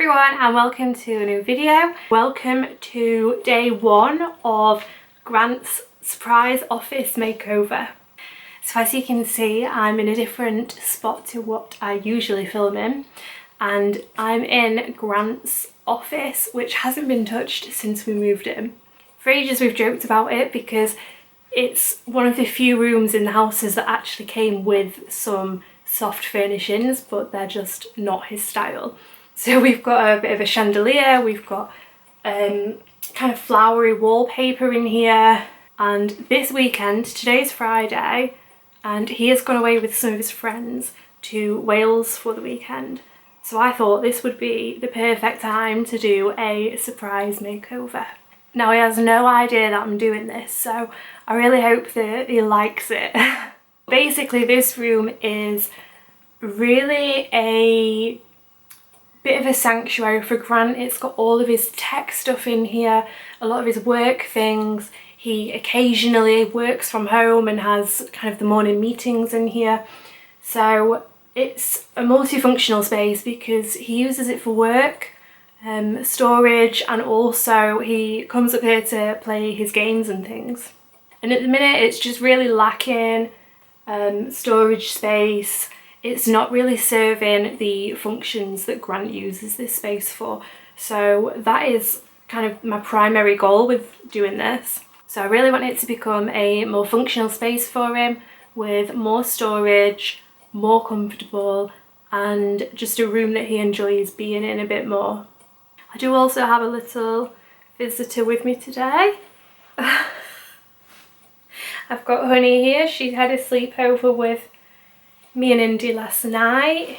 everyone and welcome to a new video. Welcome to day one of Grant's surprise office makeover. So as you can see, I'm in a different spot to what I usually film in, and I'm in Grant's office, which hasn't been touched since we moved in. For ages we've joked about it because it's one of the few rooms in the houses that actually came with some soft furnishings, but they're just not his style. So we've got a bit of a chandelier, we've got kind of flowery wallpaper in here, and this weekend, today's Friday, and he has gone away with some of his friends to Wales for the weekend. So I thought this would be the perfect time to do a surprise makeover. Now he has no idea that I'm doing this, so I really hope that he likes it. Basically this room is really a bit of a sanctuary for Grant. It's got all of his tech stuff in here, a lot of his work things. He occasionally works from home and has kind of the morning meetings in here. So it's a multifunctional space because he uses it for work, storage, and also he comes up here to play his games and things. And at the minute it's just really lacking storage space. It's not really serving the functions that Grant uses this space for. So that is kind of my primary goal with doing this. So I really want it to become a more functional space for him with more storage, more comfortable, and just a room that he enjoys being in a bit more. I do also have a little visitor with me today. I've got Honey here. She had a sleepover with me and Indy last night.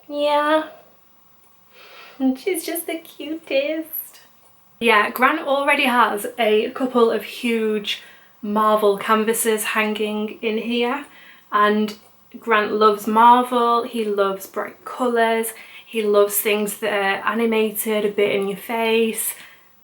Yeah. And she's just the cutest. Yeah, Grant already has a couple of huge Marvel canvases hanging in here, and Grant loves Marvel, he loves bright colours, he loves things that are animated, a bit in your face,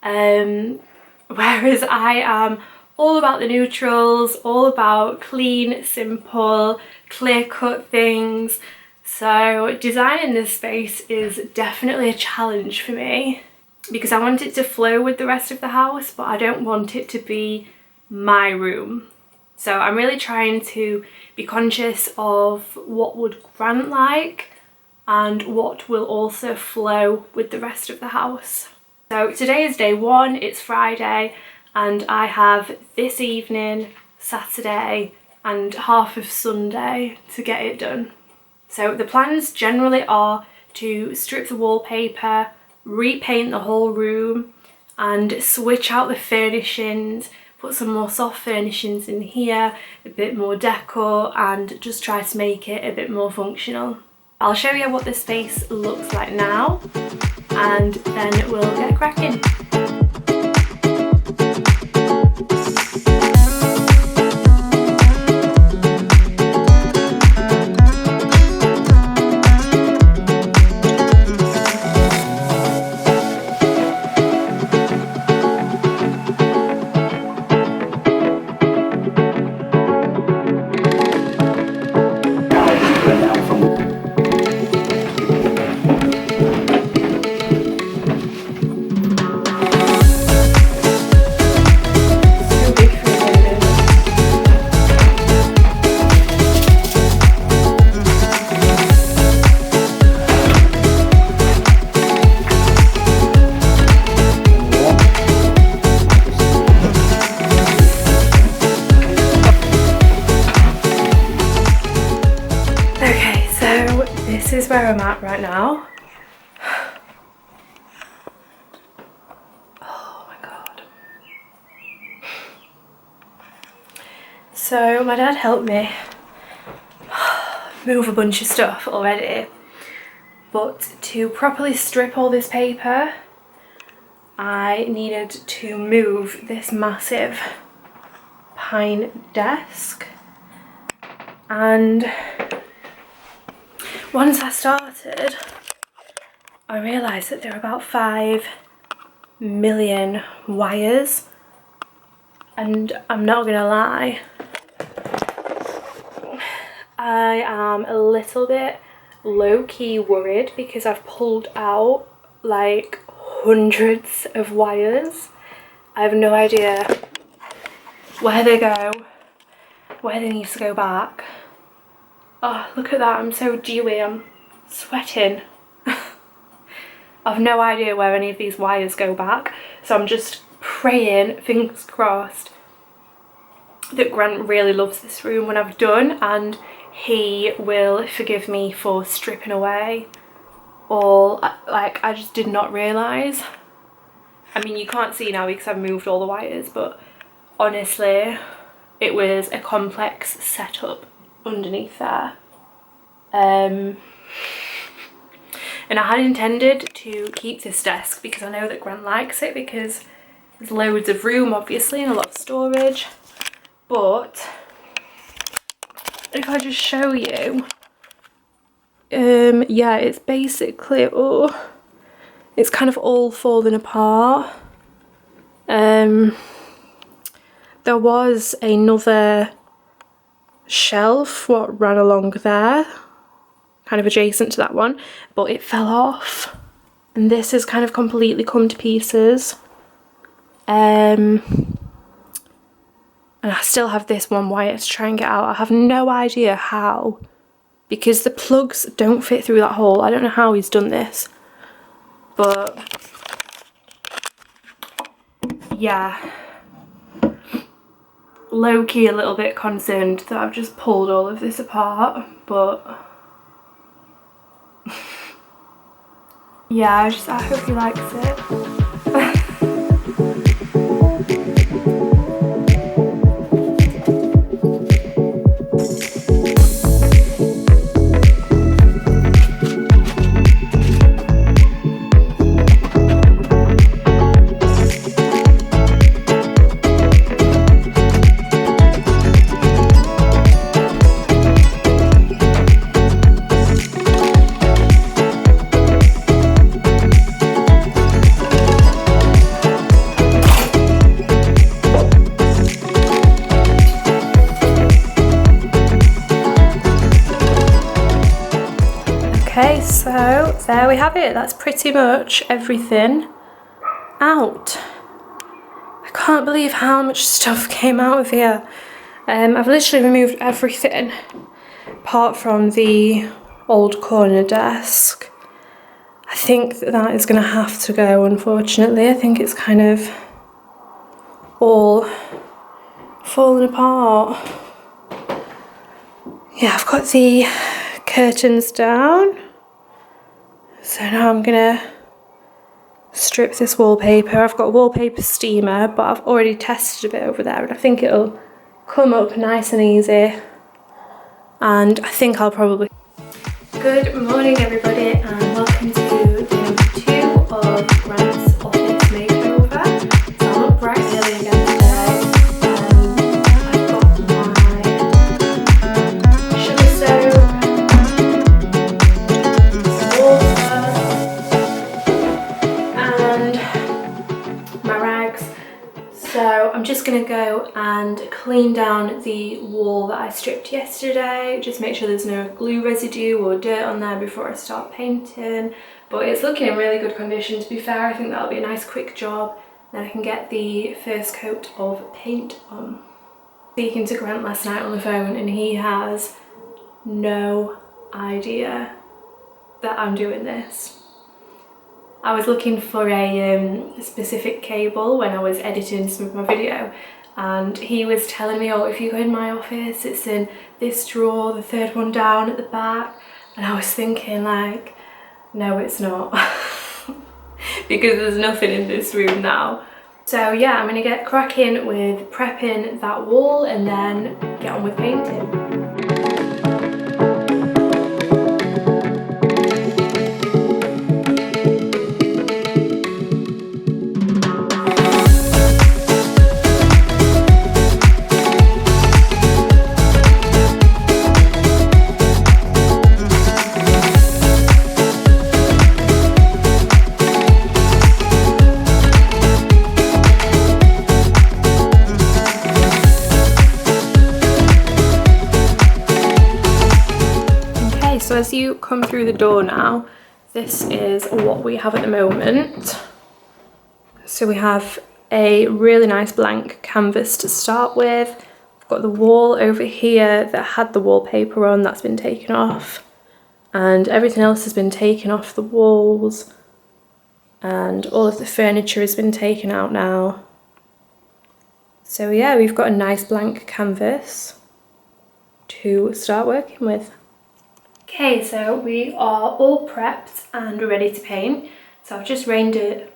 whereas I am all about the neutrals, all about clean, simple, clear-cut things. So designing this space is definitely a challenge for me because I want it to flow with the rest of the house, but I don't want it to be my room. So I'm really trying to be conscious of what would Grant like and what will also flow with the rest of the house. So today is day one, it's Friday, and I have this evening, Saturday, and half of Sunday to get it done. So the plans generally are to strip the wallpaper, repaint the whole room, and switch out the furnishings, put some more soft furnishings in here, a bit more decor, and just try to make it a bit more functional. I'll show you what the space looks like now, and then we'll get cracking. This is where I'm at right now. Oh my god. So my dad helped me move a bunch of stuff already, but to properly strip all this paper I needed to move this massive pine desk, and once I started, I realised that there are about 5 million wires, and I'm not gonna lie, I am a little bit low-key worried because I've pulled out like hundreds of wires. I have no idea where they go, where they need to go back. Oh, look at that, I'm so dewy, I'm sweating. I've no idea where any of these wires go back, so I'm just praying, fingers crossed, that Grant really loves this room when I've done, and he will forgive me for stripping away all, like, I just did not realise. I mean, you can't see now because I've moved all the wires, but honestly, it was a complex setup underneath there. And I had intended to keep this desk because I know that Grant likes it because there's loads of room obviously and a lot of storage. But if I just show you, yeah, it's basically, oh, it's kind of all falling apart. There was another shelf what ran along there, kind of adjacent to that one, but it fell off and this has kind of completely come to pieces. And I still have this one wire to try and get out. I have no idea how, because the plugs don't fit through that hole. I don't know how he's done this, but yeah, low-key a little bit concerned that I've just pulled all of this apart, but yeah, I hope he likes it. Okay, so there we have it. That's pretty much everything out. I can't believe how much stuff came out of here. I've literally removed everything apart from the old corner desk. I think that is going to have to go, unfortunately. I think it's kind of all falling apart. Yeah, I've got the curtains down. So now I'm gonna strip this wallpaper. I've got a wallpaper steamer, but I've already tested a bit over there and I think it'll come up nice and easy. And I think I'll probably... Good morning everybody and welcome to day number 2 of Grant's office makeover. So I'm up bright early again today. I've got my sugar soap, so I'm just going to go and clean down the wall that I stripped yesterday, just make sure there's no glue residue or dirt on there before I start painting. But it's looking in really good condition, to be fair. I think that'll be a nice quick job, then I can get the first coat of paint on. Speaking to Grant last night on the phone and he has no idea that I'm doing this. I was looking for a specific cable when I was editing some of my video, and he was telling me, oh, if you go in my office, it's in this drawer, the third one down at the back. And I was thinking like, no it's not, because there's nothing in this room now. So yeah, I'm gonna get cracking with prepping that wall and then get on with painting. So as you come through the door now, this is what we have at the moment. So we have a really nice blank canvas to start with. We've got the wall over here that had the wallpaper on, that's been taken off. And everything else has been taken off the walls. And all of the furniture has been taken out now. So yeah, we've got a nice blank canvas to start working with. Okay, so we are all prepped and we're ready to paint. So I've just raided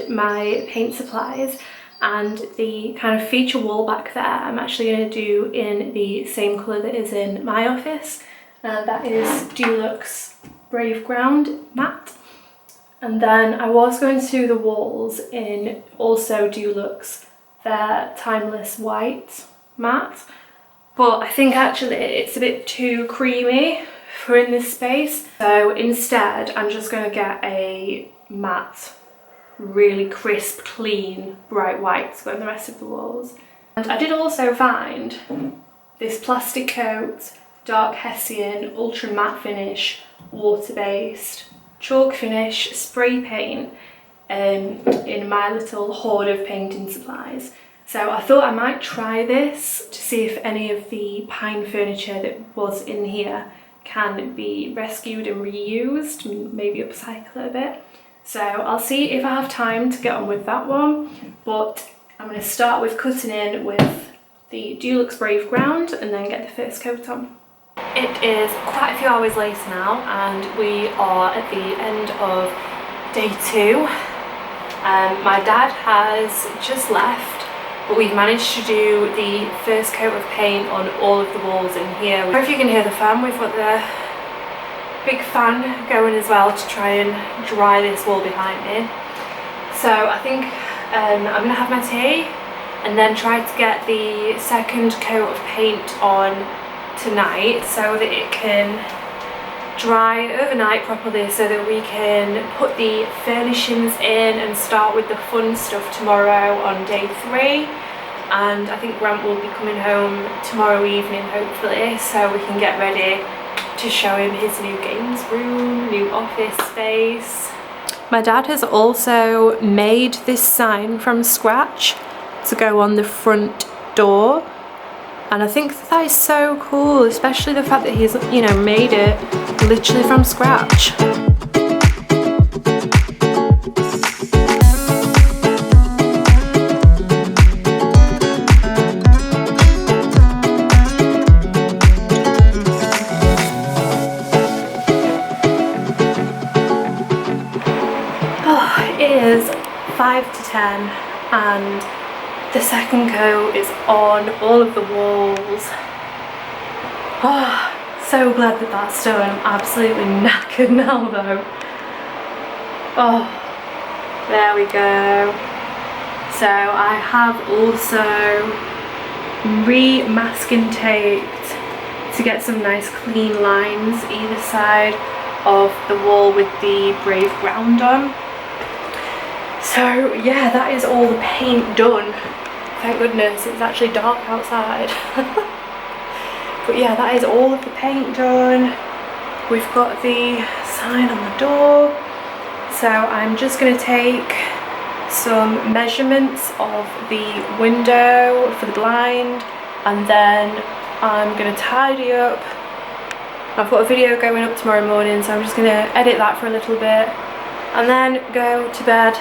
my paint supplies, and the kind of feature wall back there I'm actually going to do in the same colour that is in my office, and that is Dulux Brave Ground matte. And then I was going to do the walls in also Dulux their Timeless White matte, but I think actually it's a bit too creamy for in this space, so instead I'm just going to get a matte, really crisp, clean, bright white to go on the rest of the walls. And I did also find this Plastic Coat Dark Hessian Ultra Matte Finish water-based chalk finish spray paint in my little hoard of painting supplies. So I thought I might try this to see if any of the pine furniture that was in here can be rescued and reused, and maybe upcycle it a bit. So I'll see if I have time to get on with that one, but I'm going to start with cutting in with the Dulux Brave Ground and then get the first coat on. It is quite a few hours later now and we are at the end of day 2. My dad has just left, but we've managed to do the first coat of paint on all of the walls in here. I don't know if you can hear the fan, we've got the big fan going as well to try and dry this wall behind me. So I think I'm going to have my tea and then try to get the second coat of paint on tonight so that it can dry overnight properly, so that we can put the furnishings in and start with the fun stuff tomorrow on day 3. And I think Grant will be coming home tomorrow evening hopefully, so we can get ready to show him his new games room, new office space. My dad has also made this sign from scratch to go on the front door, and I think that is so cool, especially the fact that he's, you know, made it literally from scratch. It is 5 to 10 and the second coat is on all of the walls. Oh, so glad that that's done. I'm absolutely knackered now though. Oh, there we go. So I have also re-masking taped to get some nice clean lines either side of the wall with the Brave Ground on. So yeah, that is all the paint done. Thank goodness it's actually dark outside. But yeah, that is all of the paint done. We've got the sign on the door. So I'm just going to take some measurements of the window for the blind, and then I'm going to tidy up. I've got a video going up tomorrow morning, so I'm just going to edit that for a little bit and then go to bed.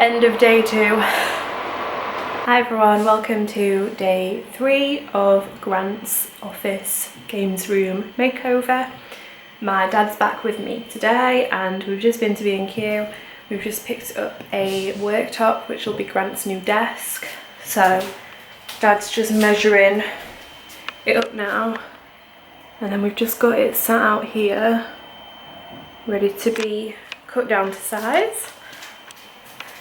End of day 2. Hi everyone, welcome to day 3 of Grant's office games room makeover. My dad's back with me today and we've just been to B&Q. We've just picked up a worktop which will be Grant's new desk. So dad's just measuring it up now, and then we've just got it sat out here ready to be cut down to size.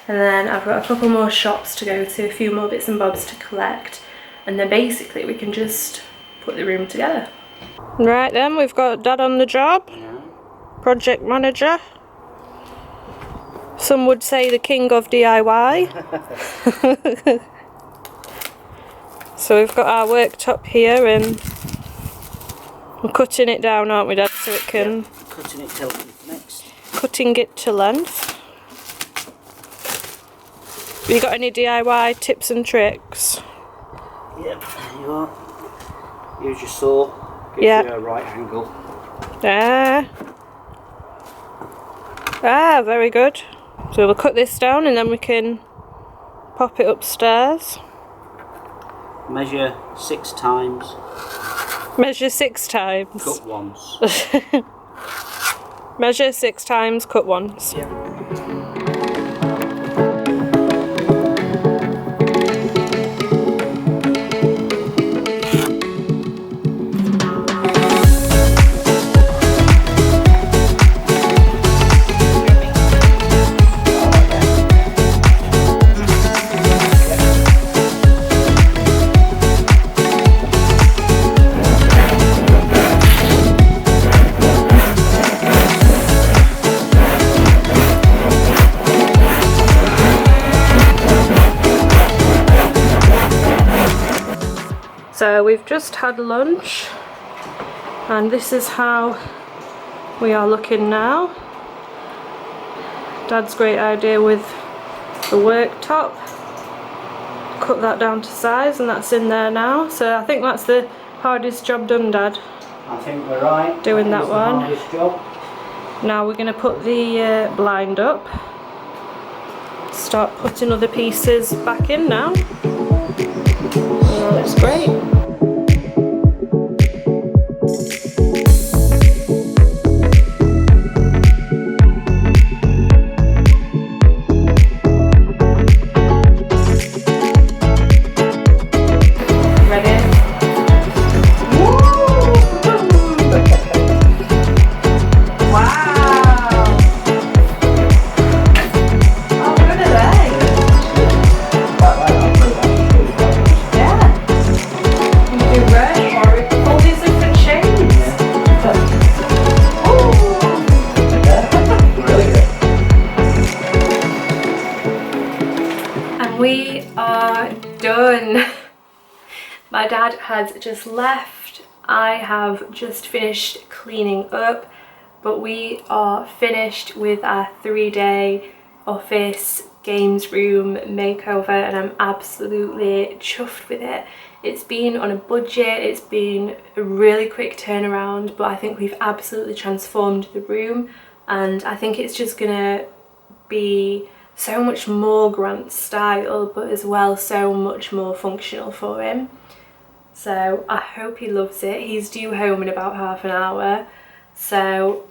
And then I've got a couple more shops to go to, a few more bits and bobs to collect, and then basically we can just put the room together. Right then, we've got Dad on the job, project manager. Some would say the king of DIY. So we've got our worktop here, and We're cutting it down, aren't we, Dad, so it can... Yep. Cutting it to length next. Cutting it to length. Have you got any DIY tips and tricks? Yep, there you are. Use your saw, gives you a right angle. Very good. So we'll cut this down and then we can pop it upstairs. Measure 6 times. Measure 6 times. Cut once. Measure 6 times, cut once. Yep. So we've just had lunch and this is how we are looking now. Dad's great idea with the worktop. Cut that down to size and that's in there now. So I think that's the hardest job done, Dad. I think we're right. Doing that one. Hardest job. Now we're going to put the blind up. Start putting other pieces back in now. That looks great. We are done. My dad has just left. I have just finished cleaning up, but we are finished with our 3-day office games room makeover and I'm absolutely chuffed with it. It's been on a budget, it's been a really quick turnaround, but I think we've absolutely transformed the room and I think it's just gonna be so much more Grant's style, but as well so much more functional for him. So I hope he loves it. He's due home in about half an hour, so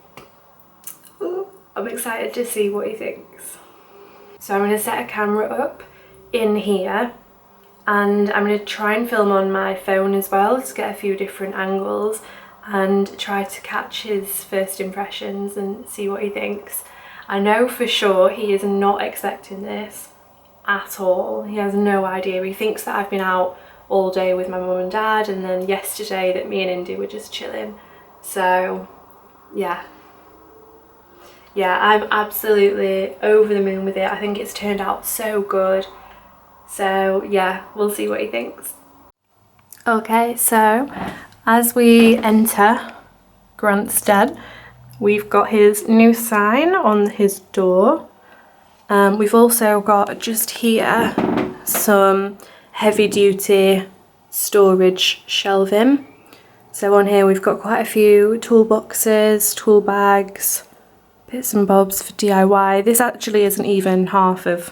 I'm excited to see what he thinks. So I'm going to set a camera up in here and I'm going to try and film on my phone as well to get a few different angles and try to catch his first impressions and see what he thinks. I know for sure he is not expecting this at all. He has no idea. He thinks that I've been out all day with my mum and dad and then yesterday that me and Indy were just chilling. So yeah, I'm absolutely over the moon with it. I think it's turned out so good. So yeah, we'll see what he thinks. Okay, so as we enter Grant's den, we've got his new sign on his door. We've also got just here some heavy duty storage shelving. So on here we've got quite a few toolboxes, tool bags, bits and bobs for DIY. This actually isn't even half of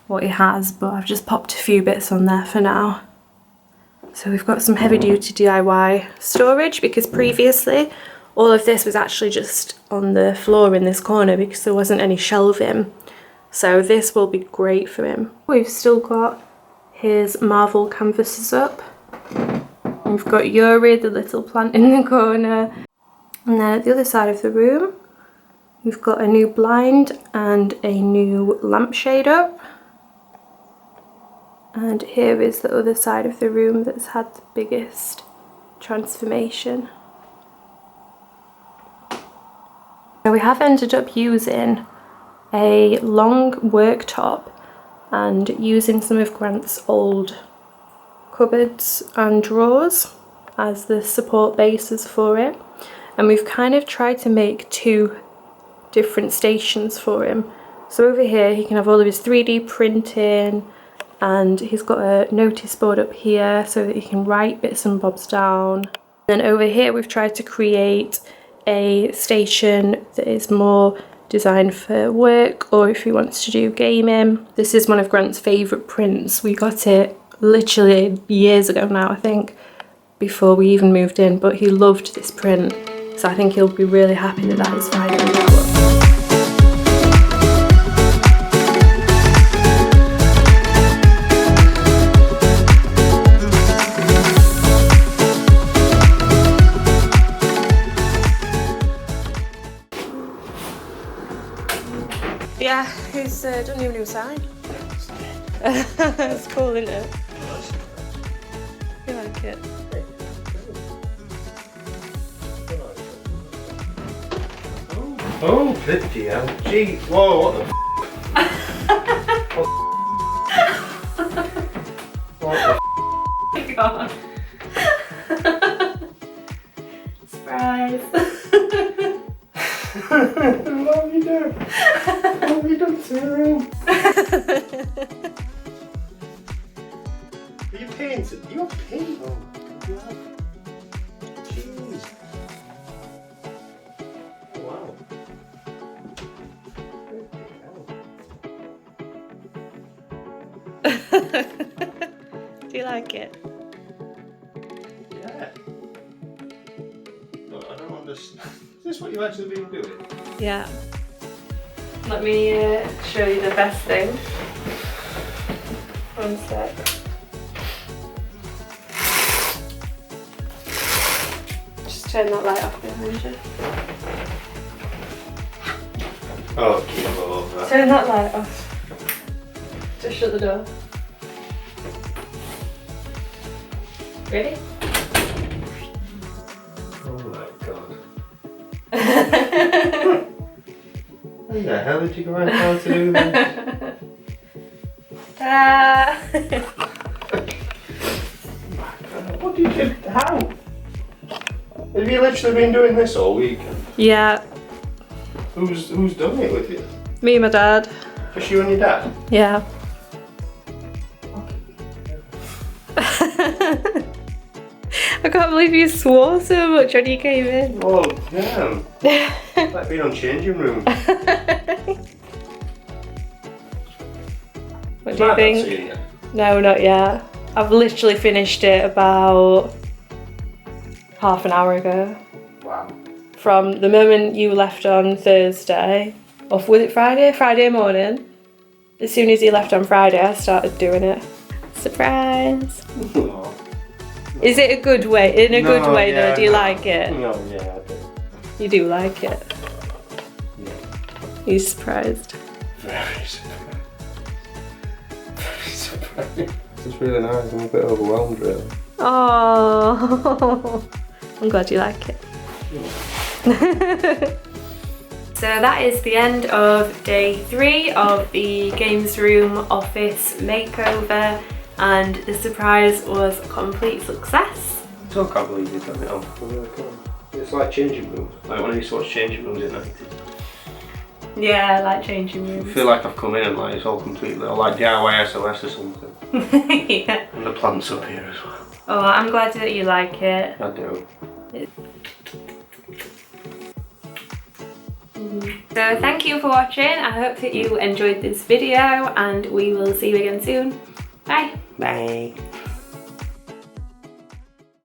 what he has, but I've just popped a few bits on there for now. So we've got some heavy duty DIY storage because previously all of this was actually just on the floor in this corner because there wasn't any shelving. So this will be great for him. We've still got his Marvel canvases up. We've got Yuri, the little plant in the corner. And then at the other side of the room, we've got a new blind and a new lampshade up. And here is the other side of the room that's had the biggest transformation. So we have ended up using a long worktop and using some of Grant's old cupboards and drawers. as the support bases for it. And we've kind of tried to make 2 different stations for him. So over here he can have all of his 3D printing, and he's got a notice board up here so that he can write bits and bobs down. Then over here we've tried to create a station that is more designed for work, or if he wants to do gaming. This is one of Grant's favourite prints. We got it literally years ago now, I think, before we even moved in, but he loved this print, so I think he'll be really happy that that is finally out. Yeah, who's done your new sign? It's cool, isn't it? You like it? Oh, bloody hell. Gee, whoa, what the what the God. Surprise. What have you done? What have you done to your room? Are you painted? You have paint on. Wow. Jeez. Oh, wow. Do you like it? Yeah. But I don't understand. Is this what you've actually been doing? Yeah. Let me show you the best thing. One sec. Just turn that light off behind you. Oh, keep over. Turn that light off. Just shut the door. Ready? Oh my god. How the hell did you go out how to do this? What did you do? How? Have you literally been doing this all weekend? Yeah, Who's done it with you? me and my dad. Just you and your dad? Yeah. I can't believe you swore so much when you came in. Oh, damn. Like being on changing room. What do you think? No, not yet. I've literally finished it about half an hour ago. Wow. From the moment you left on Thursday, or was it Friday? Friday morning. As soon as you left on Friday, I started doing it. Surprise! Oh. Is it a good way? In a good way though, do you like it? No, yeah, I do. You do like it? Yeah. He's surprised. Very surprised. Very surprised. It's really nice. I'm a bit overwhelmed, really. Oh, I'm glad you like it. So that is the end of day 3 of the games room office makeover, and the surprise was a complete success. I still can't believe you've done it all. It's like changing rooms. Like when I used to watch changing rooms at night. Yeah, I like changing I rooms. feel like I've come in and like it's all completely like DIY SOS or something. Yeah. And the plants up here as well. Oh, I'm glad that you like it. I do. So thank you for watching. I hope that you enjoyed this video, and we will see you again soon. Bye. Bye.